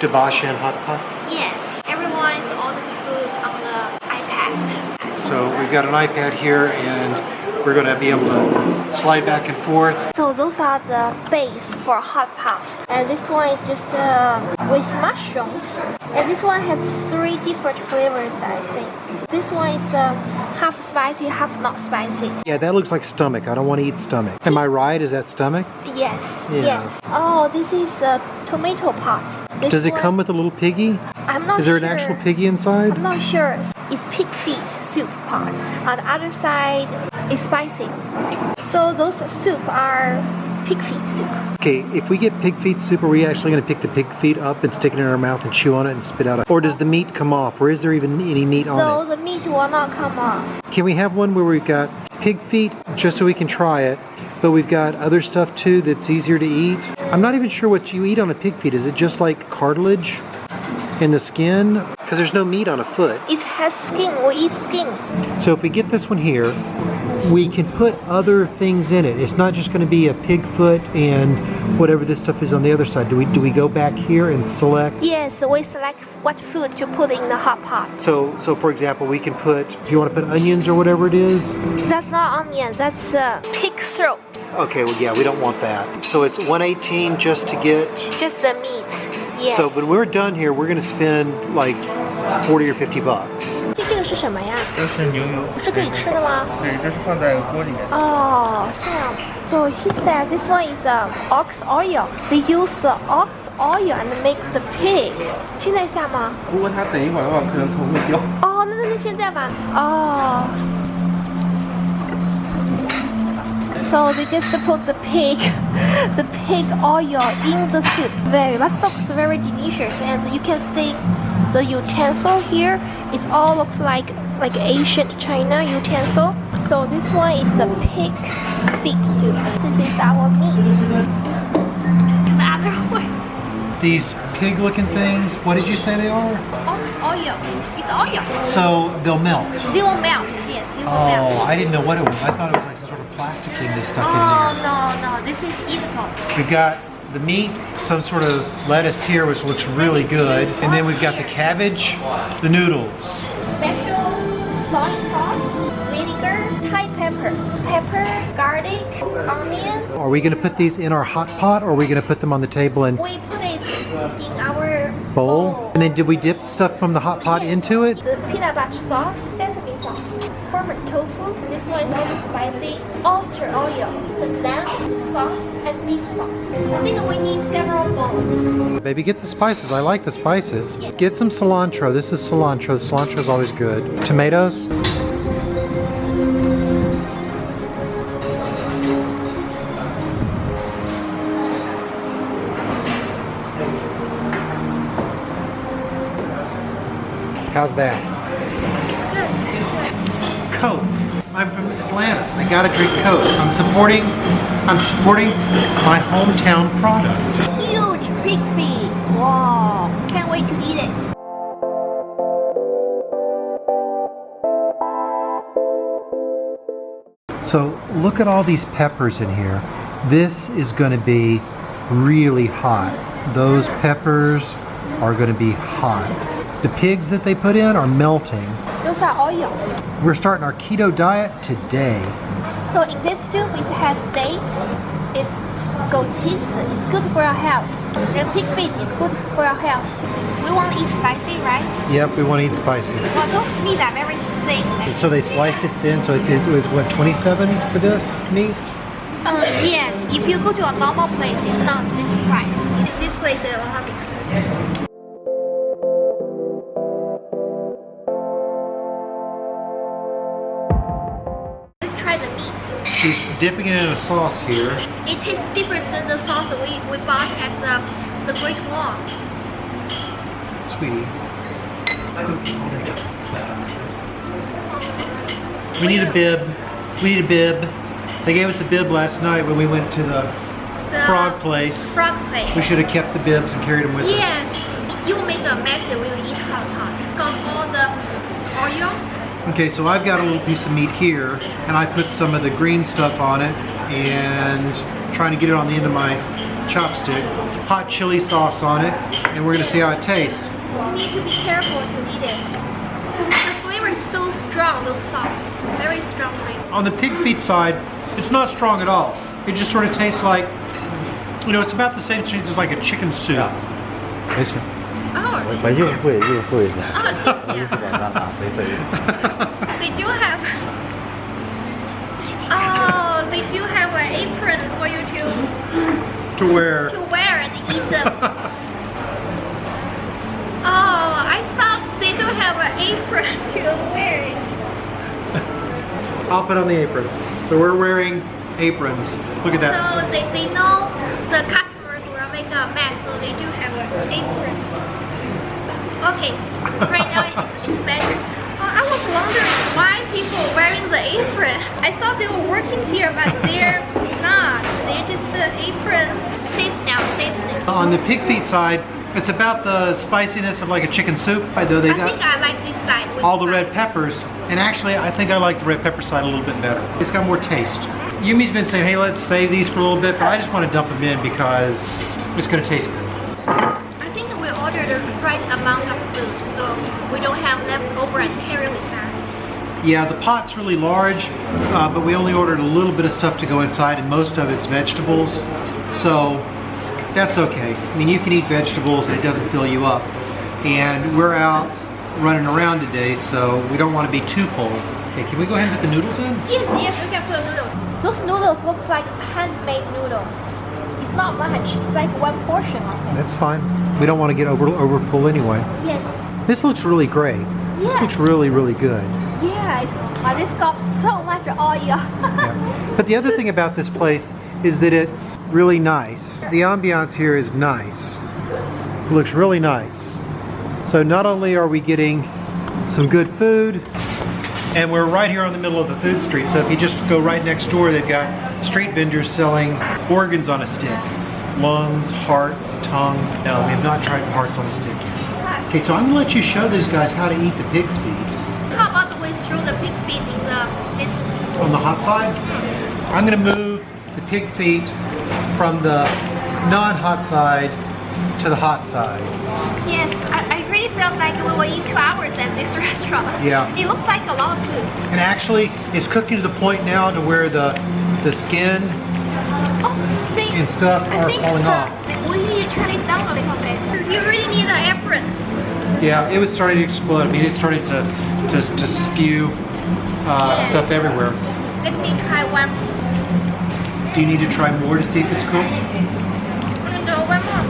Dabashan hot pot? Yes, everyone's orders food on the iPad. So we've got an iPad here and we're going to be able to slide back and forth. So those are the base for hot pot. And this one is just with mushrooms. And this one has 3 different flavors, I think. This one is half spicy, half not spicy. Yeah, that looks like stomach. I don't want to eat stomach. Am I right? Is that stomach? Yes, Yeah. yes. Oh, this is a tomato pot. Does it come with a little piggy? I'm not sure. Is there an actual piggy inside? I'm not sure. It's pig feet soup pot. On the other side, it's spicy. So those soup are pig feet soup. Okay, if we get pig feet soup, are we actually going to pick the pig feet up and stick it in our mouth and chew on it and spit out? Or does the meat come off? Or is there even any meat on it? So the meat will not come off. Can we have one where we've got pig feet just so we can try it, but we've got other stuff too that's easier to eat? I'm not even sure what you eat on a pig feet. Is it just like cartilage in the skin? Because there's no meat on a foot. It has skin. We eat skin. So if we get this one here, we can put other things in it. It's not just going to be a pig foot and whatever this stuff is on the other side. Do we go back here and select? Yes, we select what food to put in the hot pot. So for example, we can put, do you want to put onions or whatever it is? That's not onion, that's pig throat. Okay, well yeah, we don't want that. So it's $118 just to get... Just the meat, yes. So when we're done here, we're going to spend like 40 or 50 bucks. 这个是什么呀？这是牛油，是可以吃的吗？对，这是放在锅里面。哦，这样。So he said this one is ox oil. They use ox oil and make the pig. 现在下吗？如果它等一会儿的话，可能头会掉。哦，那现在吧。哦。So they just put the pig oil in the soup. That looks very delicious, and you can see the utensil here. It all looks like ancient China utensil. So this one is a pig feet soup. This is our meat. The other way. These pig-looking things, what did you say they are? Ox oil. It's oil. So they'll melt. They will melt. Yes, they will melt. Oh, I didn't know what it was. I thought it was like some sort of plastic thing they stuck in Oh there. no, this is eatable. We've got the meat, some sort of lettuce here, which looks really good. And then we've got the cabbage, the noodles. Special soy sauce, vinegar, Thai pepper, garlic, onion. Are we going to put these in our hot pot, or are we going to put them on the table and We put it in our bowl? And then did we dip stuff from the hot pot into it? The peanut butter sauce, sesame sauce, fermented tofu. This one is also spicy. Oyster oil, the lamb sauce, and beef sauce. I think we need several bowls. Baby, get the spices. I like the spices. Get some cilantro. This is cilantro. Cilantro is always good. Tomatoes. How's that? Coke. I'm from Atlanta. I gotta drink Coke. I'm supporting my hometown product. Huge pig feet. Wow. Can't wait to eat it. So look at all these peppers in here. This is going to be really hot. Those peppers are going to be hot. The pigs that they put in are melting. Those are oil. We're starting our keto diet today. So in this soup, it has dates. It's goat cheese. It's good for your health. And pig feet is good for your health. We want to eat spicy, right? Yep, we want to eat spicy. Well, those meat are very thin. So they sliced it thin, so it was what, 27 for this meat? Yes. If you go to a normal place, it's not this price. This place is a lot expensive. Let's try the meat. She's dipping it in a sauce here. It tastes different than the sauce that we bought at the Great Wall. Sweetie. We need a bib. We need a bib. They gave us a bib last night when we went to the frog place. Frog place. We should have kept the bibs and carried them with us. Yes. You will make a mess that we will eat hot pot. It's got all the oil. Okay, so I've got a little piece of meat here, and I put some of the green stuff on it, and trying to get it on the end of my chopstick. hot chili sauce on it, and we're gonna see how it tastes. You need to be careful to eat it. The flavor is so strong, those sauce. Very strong flavor. On the pig feet side, it's not strong at all. It just sort of tastes like, you know, it's about the same taste as like a chicken soup. 没事， Oh, 我应会一下， oh, 谢谢。基本上拿没事。 They do have. Oh, they do have an apron for you To wear. to wear and eat them. Oh, I thought they don't have an apron to wear it. I'll put on the apron. So we're wearing aprons. Look at that. So they know the customers will make a mess, so they do have an apron. Okay, right now it's better. I was wondering why people are wearing the apron. I thought they were working here, but they're not. They're just the apron. Safe now, safe now. On the pig feet side, it's about the spiciness of like a chicken soup. Though they I got think I like this side with all the red spice. peppers, and actually I think I like the red pepper side a little bit better. It's got more taste. Yumi's been saying, hey, let's save these for a little bit, but I just want to dump them in because it's going to taste good. I think we ordered the right amount of food, so we don't have leftover and carry with us. Yeah, the pot's really large, but we only ordered a little bit of stuff to go inside, and most of it's vegetables, so that's okay. I mean, you can eat vegetables and it doesn't fill you up. And we're out running around today, so we don't want to be too full. Okay, can we go ahead and put the noodles in? Yes, you can put noodles. Those noodles looks like handmade noodles. It's not much. It's like one portion of it. That's fine. We don't want to get over full anyway. Yes. This looks really great. This Yes. looks really, really good. Yes. This got so much oil. Yeah. But the other thing about this place is that it's really nice. The ambiance here is nice. It looks really nice. So not only are we getting some good food, and we're right here on the middle of the food street. So if you just go right next door, they've got street vendors selling organs on a stick. Lungs, hearts, tongue. No, we have not tried the hearts on a stick yet. Okay, so I'm gonna let you show these guys how to eat the pig's feet. How about we throw the pig feet in this? On the hot side, I'm gonna move the pig feet from the non-hot side to the hot side. Yes, I really felt like we will eat 2 hours at this restaurant. Yeah. It looks like a lot of food. And actually, it's cooking to the point now to where the skin Oh, and stuff I are think falling off. we need to turn it down a little bit. You really need an apron. Yeah, it was starting to explode. I mean, it started to spew stuff everywhere. Let me try one. Do you need to try more to see if it's cooked? No, one more.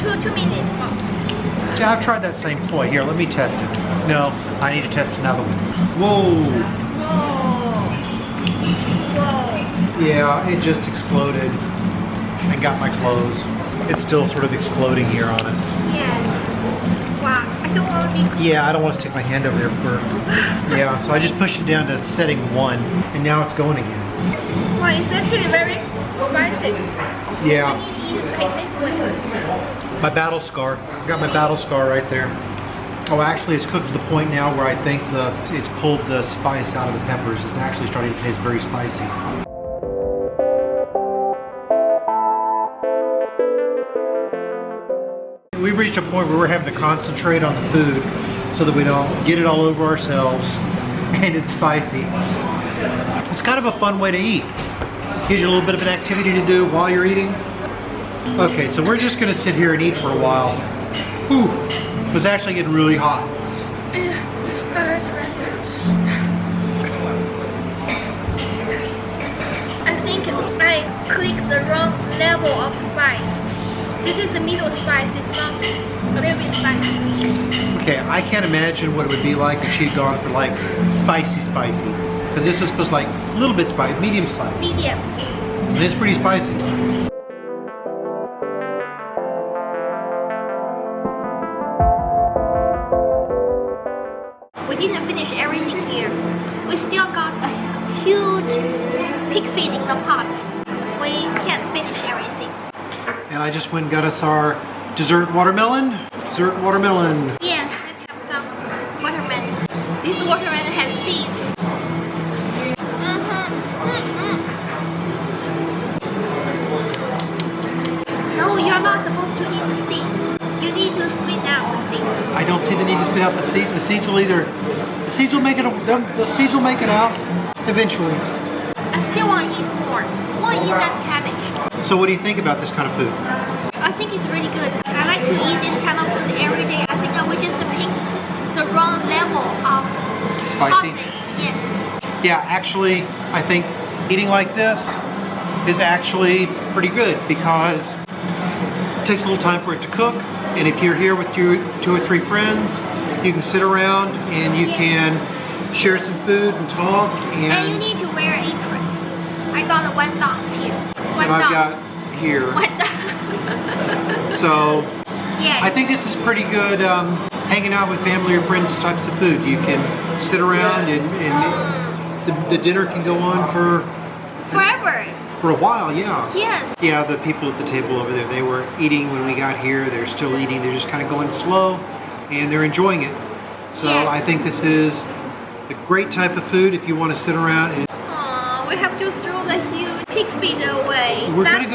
No. 2 minutes more. Yeah, I've tried that same toy. Here, let me test it. No, I need to test another one. Whoa! Whoa. Yeah, it just exploded and got my clothes. It's still sort of exploding here on us. Yes. Wow. I don't want to be. Yeah, I don't want to stick my hand over there for. Yeah, so I just pushed it down to setting 1, and now it's going again. Wow, it's actually very spicy. Yeah. We need to eat it like this way. My battle scar. Got my battle scar right there. Oh, actually, it's cooked to the point now where I think it's pulled the spice out of the peppers. It's actually starting to taste very spicy. We've reached a point where we're having to concentrate on the food so that we don't get it all over ourselves and it's spicy. It's kind of a fun way to eat. Gives you a little bit of an activity to do while you're eating. Okay, so we're just gonna sit here and eat for a while. Whew, it's actually getting really hot. I think I clicked the wrong level of spice. This is the middle spice, it's not a little bit spicy. Okay, I can't imagine what it would be like if she'd gone for like spicy. Because this was supposed to like a little bit spicy, medium spice. Medium. And it's pretty spicy. We didn't finish everything here. We still got a huge pig feet in the pot. We can't finish everything. And I just went and got us our dessert watermelon. Dessert watermelon. Yes, let's have some watermelon. This watermelon has seeds. to eat the seeds. You need to spit out the seeds. I don't see the need to spit out the seeds. The seeds will make it out eventually. I still want to eat more. I want to eat that cabbage. So what do you think about this kind of food? I think it's really good. I like to eat this kind of food every day. I think we just pick the wrong level of Spicy? hotness. Yes. Yeah, actually, I think eating like this is actually pretty good because it takes a little time for it to cook. And if you're here with your 2 or 3 friends, you can sit around and you can share some food and talk. And you need to wear an apron. I got the $1 here. And I've got here. So yeah. I think this is pretty good hanging out with family or friends types of food. You can sit around and the dinner can go on forever. For a while, yeah. Yes. Yeah, the people at the table over there, they were eating when we got here. They're still eating. They're just kind of going slow and they're enjoying it. So yes. I think this is a great type of food if you want to sit around and Aww, we have to throw the huge pig feet away. we're gonna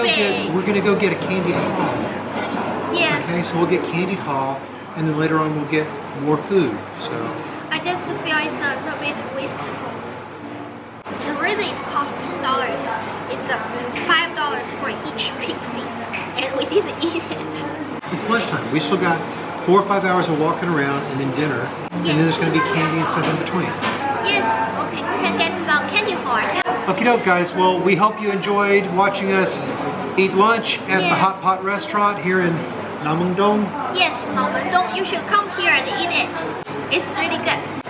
go get a candied haul. Yes. Okay, so we'll get candied haul and then later on we'll get more food. So I just feel it's a little bit wasteful. The reason it costs $10 is $5 for each pig feet, and we didn't eat it. it's lunchtime. We still got 4 or 5 hours of walking around and then dinner. And then there's gonna be candy and stuff in between. Yes, okay, we can get some candy bar. Okie doke, guys. Well, we hope you enjoyed watching us eat lunch at the Yes. Hot Pot restaurant here in Nanjing. Yes, Norman, you should come here and eat it. It's really good.